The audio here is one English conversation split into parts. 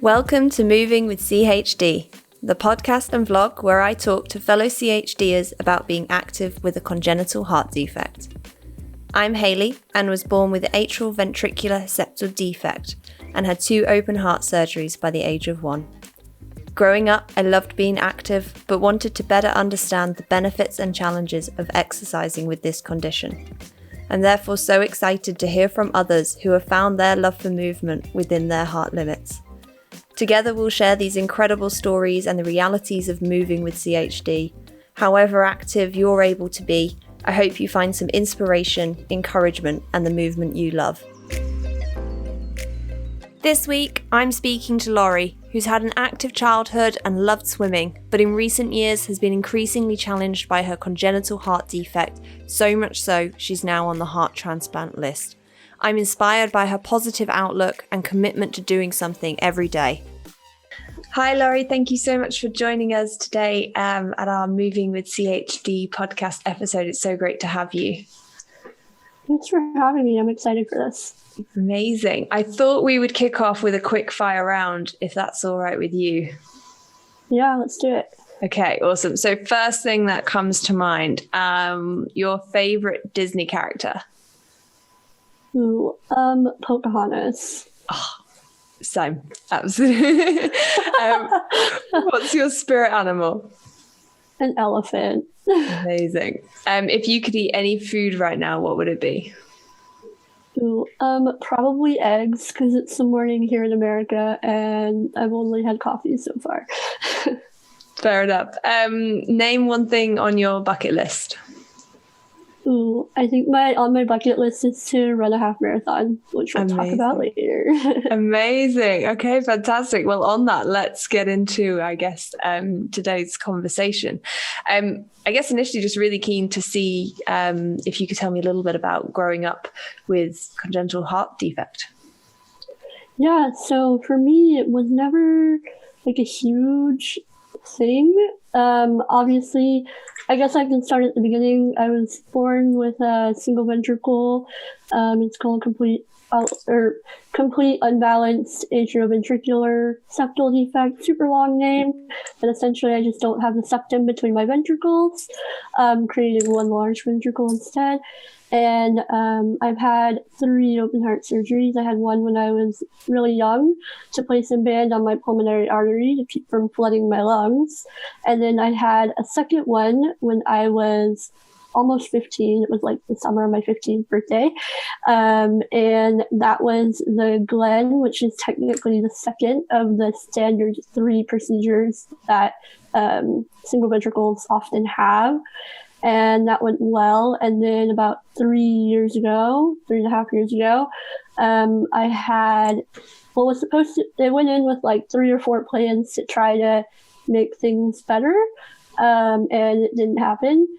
Welcome to Moving with CHD, the podcast and vlog where I talk to fellow CHDers about being active with a congenital heart defect. I'm Hayley and was born with atrial ventricular septal defect and had 2 open heart surgeries by the age of 1. Growing up, I loved being active, but wanted to better understand the benefits and challenges of exercising with this condition. I'm therefore so excited to hear from others who have found their love for movement within their heart limits. Together we'll share these incredible stories and the realities of moving with CHD. However active you're able to be, I hope you find some inspiration, encouragement, and the movement you love. This week, I'm speaking to Lorrie, who's had an active childhood and loved swimming, but in recent years has been increasingly challenged by her congenital heart defect, so much so she's now on the heart transplant list. I'm inspired by her positive outlook and commitment to doing something every day. Hi Lorrie, thank you so much for joining us today at our Moving with CHD podcast episode. It's so great to have you. Thanks for having me. I'm excited for this. Amazing. I thought we would kick off with a quick fire round, if that's all right with you. Yeah, let's do it. Okay, awesome. So first thing that comes to mind, your favorite Disney character? Ooh, Pocahontas. Oh, same, absolutely. What's your spirit animal? An elephant. Amazing. If you could eat any food right now, what would it be? Ooh, probably eggs, because it's the morning here in America and I've only had coffee so far. Fair enough. Name one thing on your bucket list. Ooh, I think on my bucket list is to run a half marathon, which we'll talk about later. Amazing. Okay, fantastic. Well, on that, let's get into, I guess, today's conversation. I guess initially just really keen to see if you could tell me a little bit about growing up with congenital heart defect. Yeah, so for me, it was never like a huge thing. Obviously, I guess I can start at the beginning. I was born with a single ventricle. It's called complete unbalanced atrioventricular septal defect. Super long name, but essentially I just don't have the septum between my ventricles, creating one large ventricle instead. And I've had 3 open heart surgeries. I had one when I was really young to place a band on my pulmonary artery to keep from flooding my lungs. And then I had a second one when I was almost 15. It was like the summer of my 15th birthday. And that was the Glenn, which is technically the second of the standard 3 procedures that single ventricles often have. And that went well. And then about 3.5 years ago, I had, they went in with like 3 or 4 plans to try to make things better. And it didn't happen.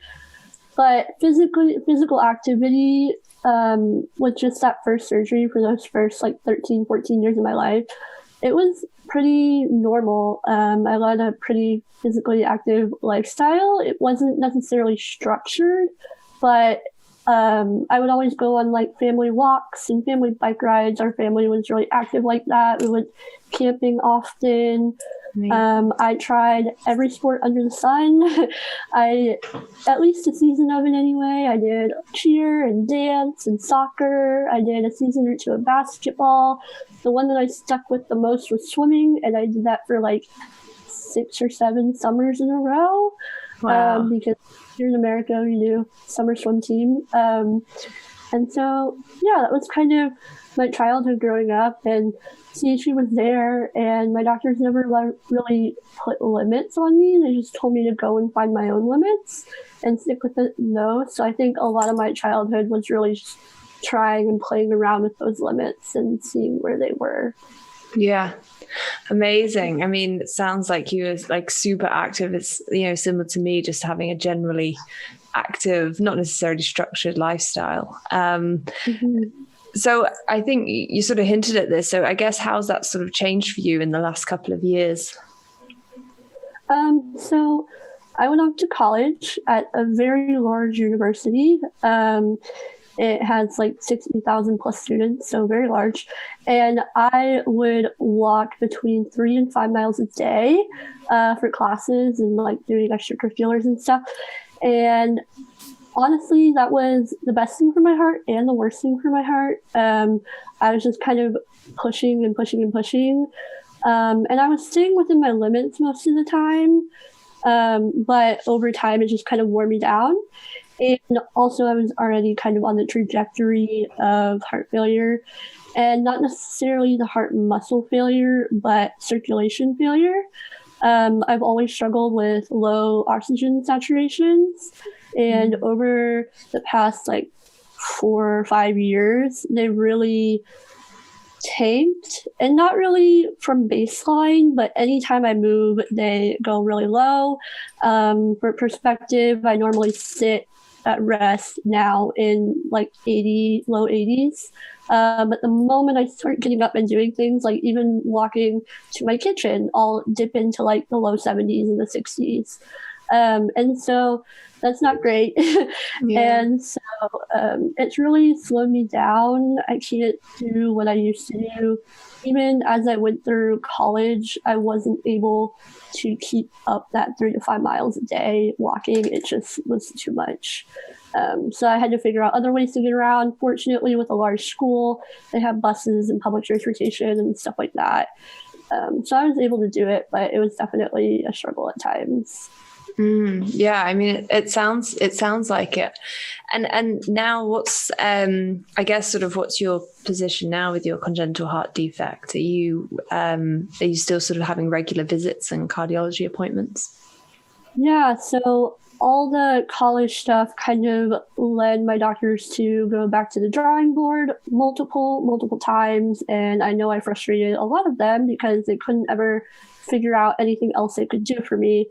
But physical activity, with just that first surgery for those first like 13, 14 years of my life, it was pretty normal. I led a pretty physically active lifestyle. It wasn't necessarily structured, but I would always go on like family walks and family bike rides. Our family was really active like that. We went camping often. I tried every sport under the sun. At least a season of it anyway. I did cheer and dance and soccer. I did a season or 2 of basketball. The one that I stuck with the most was swimming, and I did that for like 6 or 7 summers in a row. Wow. Because here in America we do summer swim team. And so, yeah, that was kind of my childhood growing up, and CHD was there, and my doctors never really put limits on me. They just told me to go and find my own limits and stick with it. No, so I think a lot of my childhood was really just trying and playing around with those limits and seeing where they were. Yeah. Amazing. I mean, it sounds like you were like super active. It's, similar to me, just having a generally active, not necessarily structured lifestyle. So I think you sort of hinted at this. So I guess how's that sort of changed for you in the last couple of years? So I went off to college at a very large university. It has like 60,000 plus students, so very large. And I would walk between 3 and 5 miles a day for classes and like doing extracurriculars and stuff. And honestly, that was the best thing for my heart and the worst thing for my heart. I was just kind of pushing and pushing and pushing. And I was staying within my limits most of the time. But over time, it just kind of wore me down. And also, I was already kind of on the trajectory of heart failure, and not necessarily the heart muscle failure, but circulation failure. I've always struggled with low oxygen saturations, and over the past like 4 or 5 years, they really tanked, and not really from baseline, but anytime I move, they go really low. For perspective, I normally sit at rest now in like 80, low 80s. But the moment I start getting up and doing things, like even walking to my kitchen, I'll dip into like the low 70s and the 60s. And so that's not great. Yeah. And so it's really slowed me down. I can't do what I used to do. Even as I went through college, I wasn't able to keep up that 3 to 5 miles a day walking. It just was too much. So I had to figure out other ways to get around. Fortunately, with a large school, they have buses and public transportation and stuff like that. So I was able to do it, but it was definitely a struggle at times. Yeah, I mean, it sounds like it. And now what's, I guess, sort of what's your position now with your congenital heart defect? Are you still sort of having regular visits and cardiology appointments? Yeah, so all the college stuff kind of led my doctors to go back to the drawing board multiple times. And I know I frustrated a lot of them because they couldn't ever figure out anything else they could do for me,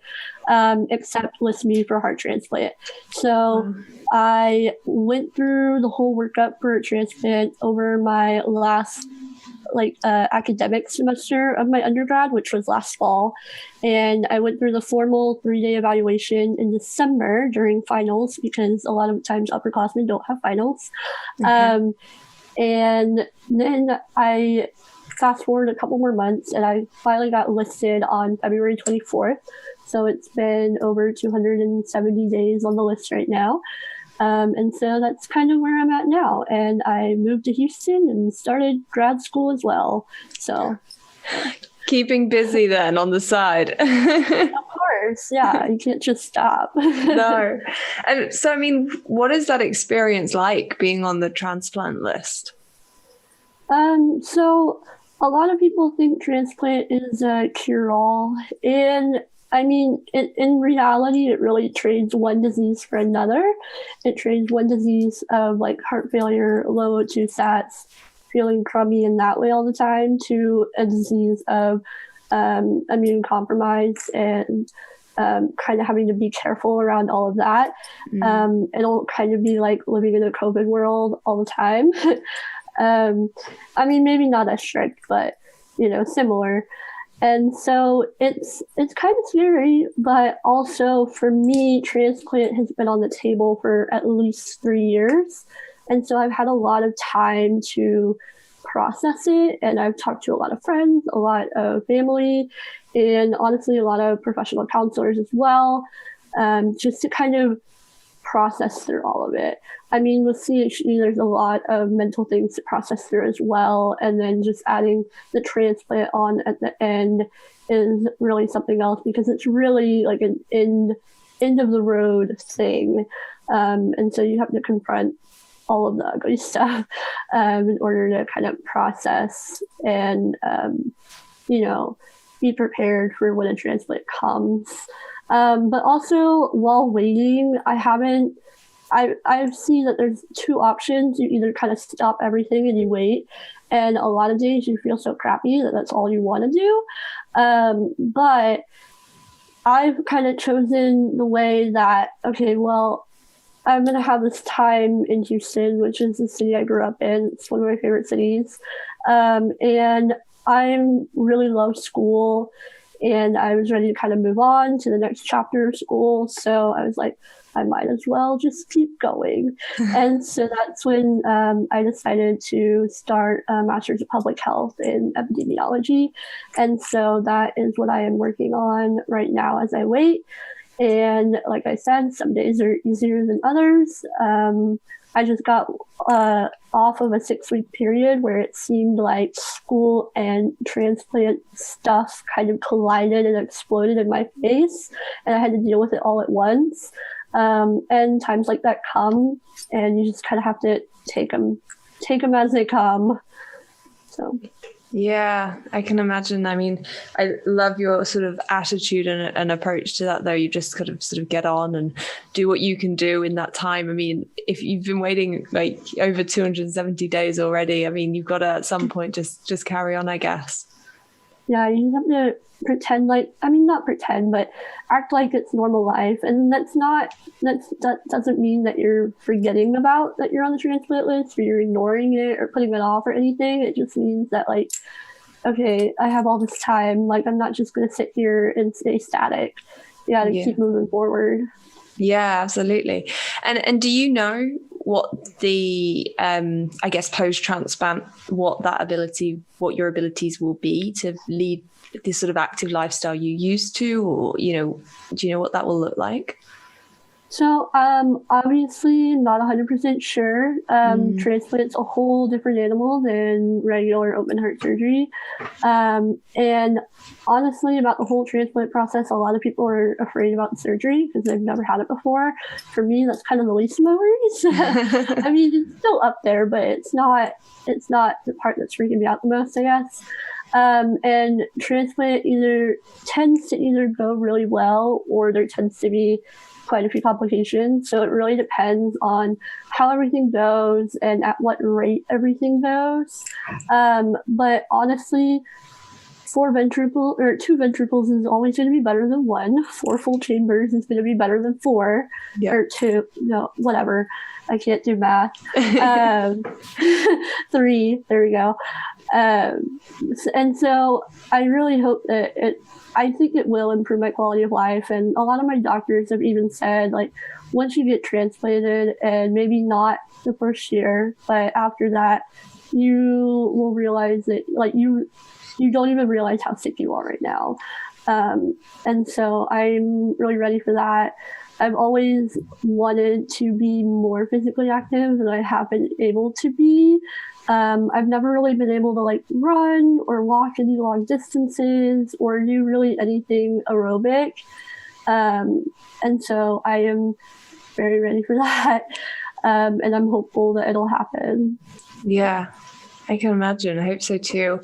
except list me for a heart transplant. So I went through the whole workup for a transplant over my last academic semester of my undergrad, which was last fall. And I went through the formal 3-day evaluation in December during finals, because a lot of times upperclassmen don't have finals. Okay. And then I fast forward a couple more months, and I finally got listed on February 24th. So it's been over 270 days on the list right now. And so that's kind of where I'm at now. And I moved to Houston and started grad school as well. So keeping busy then on the side. Of course. Yeah. You can't just stop. No. And so, I mean, what is that experience like being on the transplant list? So a lot of people think transplant is a cure-all. And I mean, in reality, it really trades one disease for another. It trades one disease of like heart failure, low O2 sats, feeling crummy in that way all the time, to a disease of immune compromise and kind of having to be careful around all of that. It'll kind of be like living in a COVID world all the time. I mean, maybe not as strict, but, similar. And so it's kind of scary, but also for me, transplant has been on the table for at least 3 years. And so I've had a lot of time to process it. And I've talked to a lot of friends, a lot of family, and honestly, a lot of professional counselors as well, just to kind of process through all of it. I mean, with CHD, there's a lot of mental things to process through as well. And then just adding the transplant on at the end is really something else, because it's really like an end of the road thing. And so you have to confront all of the ugly stuff in order to kind of process and, be prepared for when a transplant comes. But also, while waiting, I've seen that there's 2 options. You either kind of stop everything and you wait, and a lot of days you feel so crappy that that's all you want to do. But I've kind of chosen the way that, okay, well, I'm going to have this time in Houston, which is the city I grew up in. It's one of my favorite cities. And I'm really love school, and I was ready to kind of move on to the next chapter of school. So I was like, I might as well just keep going. And so that's when I decided to start a master's of public health in epidemiology. And so that is what I am working on right now as I wait. And like I said, some days are easier than others. I just got off of a 6-week period where it seemed like school and transplant stuff kind of collided and exploded in my face, and I had to deal with it all at once. And times like that come, and you just kind of have to take them as they come. So. Yeah, I can imagine. I mean, I love your sort of attitude and approach to that, though. You just sort of get on and do what you can do in that time. I mean, if you've been waiting like over 270 days already, I mean, you've got to at some point just carry on, I guess. Yeah, you have to pretend like, I mean, not pretend, but act like it's normal life. And that doesn't mean that you're forgetting about that you're on the transplant list or you're ignoring it or putting it off or anything. It just means that, like, okay, I have all this time. Like, I'm not just going to sit here and stay static. You got to keep moving forward. Yeah, absolutely. And do you know what the, I guess, post-transplant, what your abilities will be to lead this sort of active lifestyle you used to, or, do you know what that will look like? So, obviously not 100% sure. Transplant's a whole different animal than regular open heart surgery. And honestly, about the whole transplant process, a lot of people are afraid about the surgery because they've never had it before. For me, that's kind of the least of my worries. I mean, it's still up there, but it's not the part that's freaking me out the most, I guess. And transplant tends to go really well, or there tends to be quite a few complications. So it really depends on how everything goes and at what rate everything goes. But honestly, 2 ventricles is always going to be better than 1. 4 full chambers is going to be better than 4. Yep. Or 2. No, whatever. I can't do math. 3. There we go. And so I really hope that I think it will improve my quality of life. And a lot of my doctors have even said, like, once you get transplanted, and maybe not the first year, but after that, you will realize that, like, you don't even realize how sick you are right now. And so I'm really ready for that. I've always wanted to be more physically active than I have been able to be. I've never really been able to, like, run or walk any long distances or do really anything aerobic. And so I am very ready for that. And I'm hopeful that it'll happen. Yeah, I can imagine. I hope so too.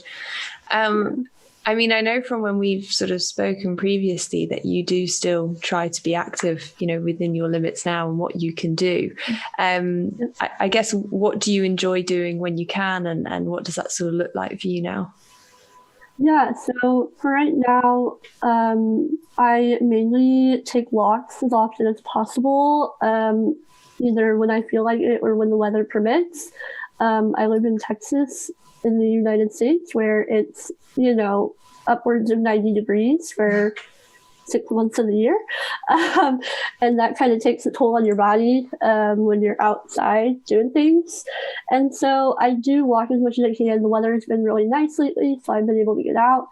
I mean, I know from when we've sort of spoken previously that you do still try to be active, within your limits now and what you can do. I guess, what do you enjoy doing when you can, and what does that sort of look like for you now? Yeah, so for right now, I mainly take walks as often as possible, either when I feel like it or when the weather permits. I live in Texas in the United States, where it's, upwards of 90 degrees for 6 months of the year. And that kind of takes a toll on your body when you're outside doing things. And so I do walk as much as I can. The weather has been really nice lately, so I've been able to get out.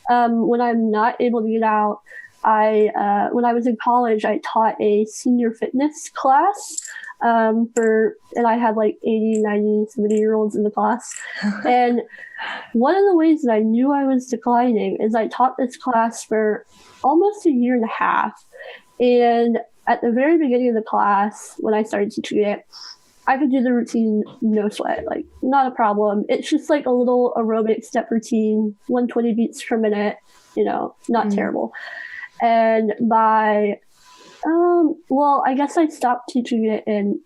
When I'm not able to get out, when I was in college, I taught a senior fitness class. And I had like 80, 90, 70-year-olds in the class. And one of the ways that I knew I was declining is I taught this class for almost a year and a half. And at the very beginning of the class, when I started teaching it, I could do the routine no sweat, like, not a problem. It's just like a little aerobic step routine, 120 beats per minute, not terrible. And by I guess I stopped teaching it in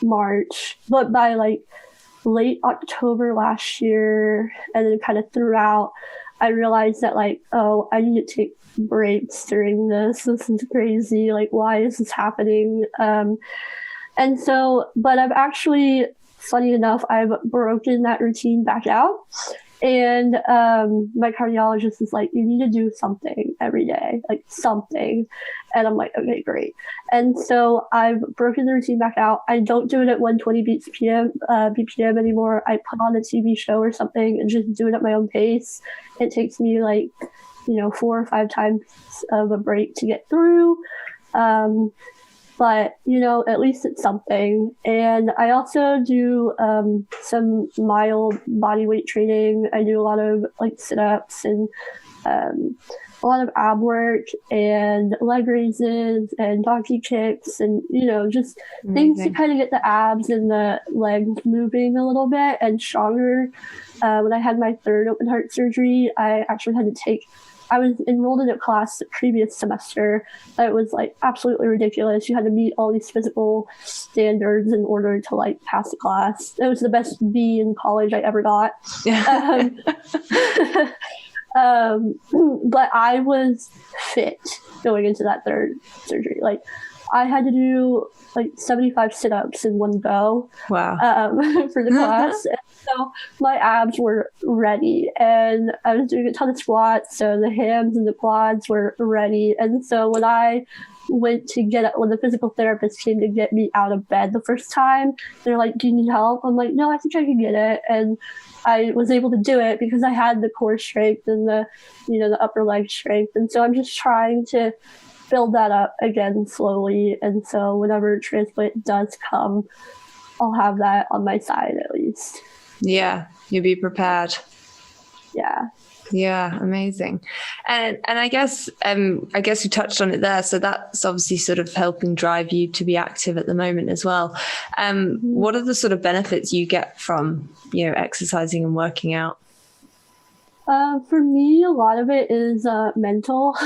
March, but by like late October last year, and then kind of throughout, I realized that, like, oh, I need to take breaks during this. This is crazy. Like, why is this happening? And so, but I've actually, funny enough, I've broken that routine back out. And my cardiologist is like, you need to do something every day, like something. And I'm like, okay, great. And so I've broken the routine back out. I don't do it at 120 BPM anymore. I put on a TV show or something and just do it at my own pace. It takes me like, 4 or 5 times of a break to get through. But, at least it's something. And I also do some mild body weight training. I do a lot of like sit-ups and a lot of ab work and leg raises and donkey kicks and, just things to kind of get the abs and the legs moving a little bit and stronger. When I had my 3rd open heart surgery, I actually had to I was enrolled in a class the previous semester that was like absolutely ridiculous. You had to meet all these physical standards in order to like pass the class. It was the best B in college I ever got. But I was fit going into that 3rd surgery. Like I had to do like 75 sit-ups in one go. Wow. For the class. And so my abs were ready and I was doing a ton of squats. So the hams and the quads were ready. And so when I went to when the physical therapist came to get me out of bed the first time, they're like, do you need help? I'm like, no, I think I can get it. And I was able to do it because I had the core strength and the upper leg strength. And so I'm just trying to build that up again slowly. And so whenever transplant does come, I'll have that on my side at least. Yeah, you'll be prepared. Yeah, amazing. And I guess you touched on it there. So that's obviously sort of helping drive you to be active at the moment as well. What are the sort of benefits you get from exercising and working out? For me, a lot of it is mental.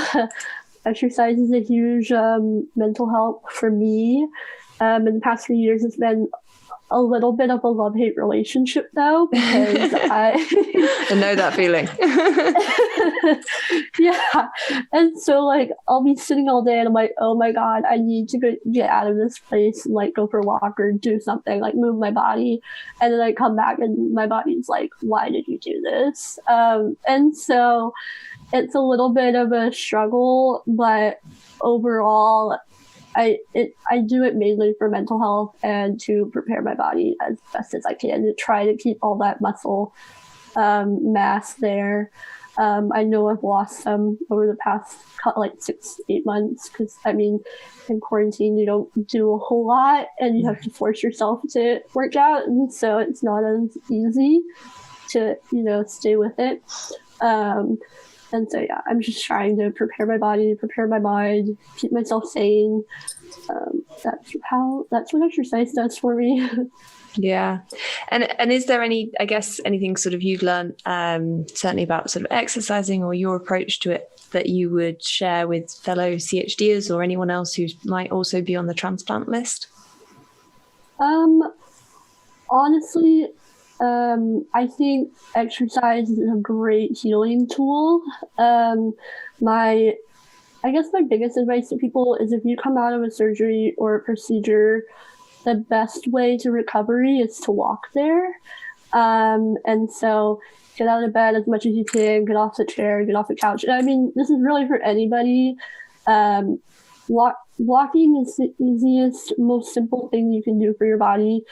Exercise is a huge mental help for me. In the past few years, it's been a little bit of a love-hate relationship though, because I know that feeling. Yeah. And so like I'll be sitting all day and I'm like, oh my God, I need to get out of this place and like go for a walk or do something, like move my body. And then I come back and my body's like, why did you do this? And so it's a little bit of a struggle, but overall I do it mainly for mental health and to prepare my body as best as I can to try to keep all that muscle mass there. I know I've lost some over the past 6-8 months because in quarantine you don't do a whole lot and you have to force yourself to work out, and so it's not as easy to stay with it. And so, yeah, I'm just trying to prepare my body, prepare my mind, keep myself sane. That's what exercise does for me. Yeah. And is there anything sort of you've learned, certainly about sort of exercising or your approach to it, that you would share with fellow CHDers or anyone else who might also be on the transplant list? Honestly, I think exercise is a great healing tool. My biggest advice to people is if you come out of a surgery or a procedure, the best way to recovery is to walk there. And so get out of bed as much as you can, get off the chair, get off the couch. This is really for anybody. Walking is the easiest, most simple thing you can do for your body.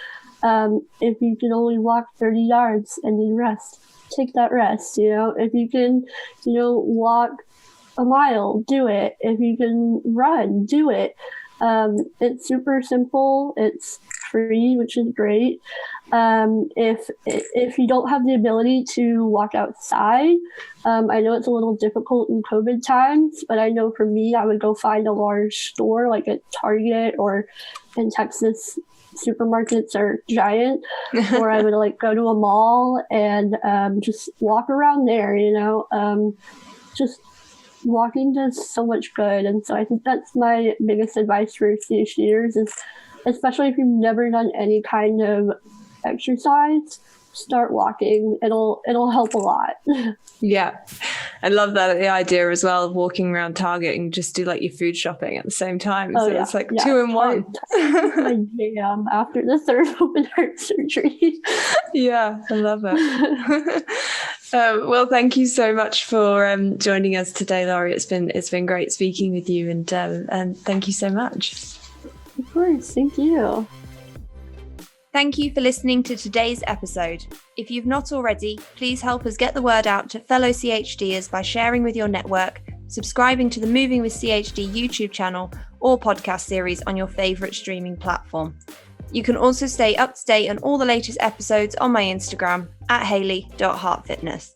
If you can only walk 30 yards and need rest, take that rest. If you can, walk a mile, do it. If you can run, do it. It's super simple. It's free, which is great. If you don't have the ability to walk outside, I know it's a little difficult in COVID times, but I know for me, I would go find a large store like at Target, or in Texas, supermarkets are giant, or I would go to a mall and just walk around there. Just walking does so much good. And so I think that's my biggest advice for CHDers is, especially if you've never done any kind of exercise, start walking. It'll help a lot. Yeah. I love that, the idea as well of walking around Target and just do your food shopping at the same time. So it's 2 in 1. My jam after the 3rd open heart surgery. Yeah, I love it. Well, thank you so much for joining us today, Lorrie. It's been great speaking with you, and thank you so much. Of course, thank you. Thank you for listening to today's episode. If you've not already, please help us get the word out to fellow CHDers by sharing with your network, subscribing to the Moving with CHD YouTube channel or podcast series on your favourite streaming platform. You can also stay up to date on all the latest episodes on my Instagram @Hayley.heartfitness.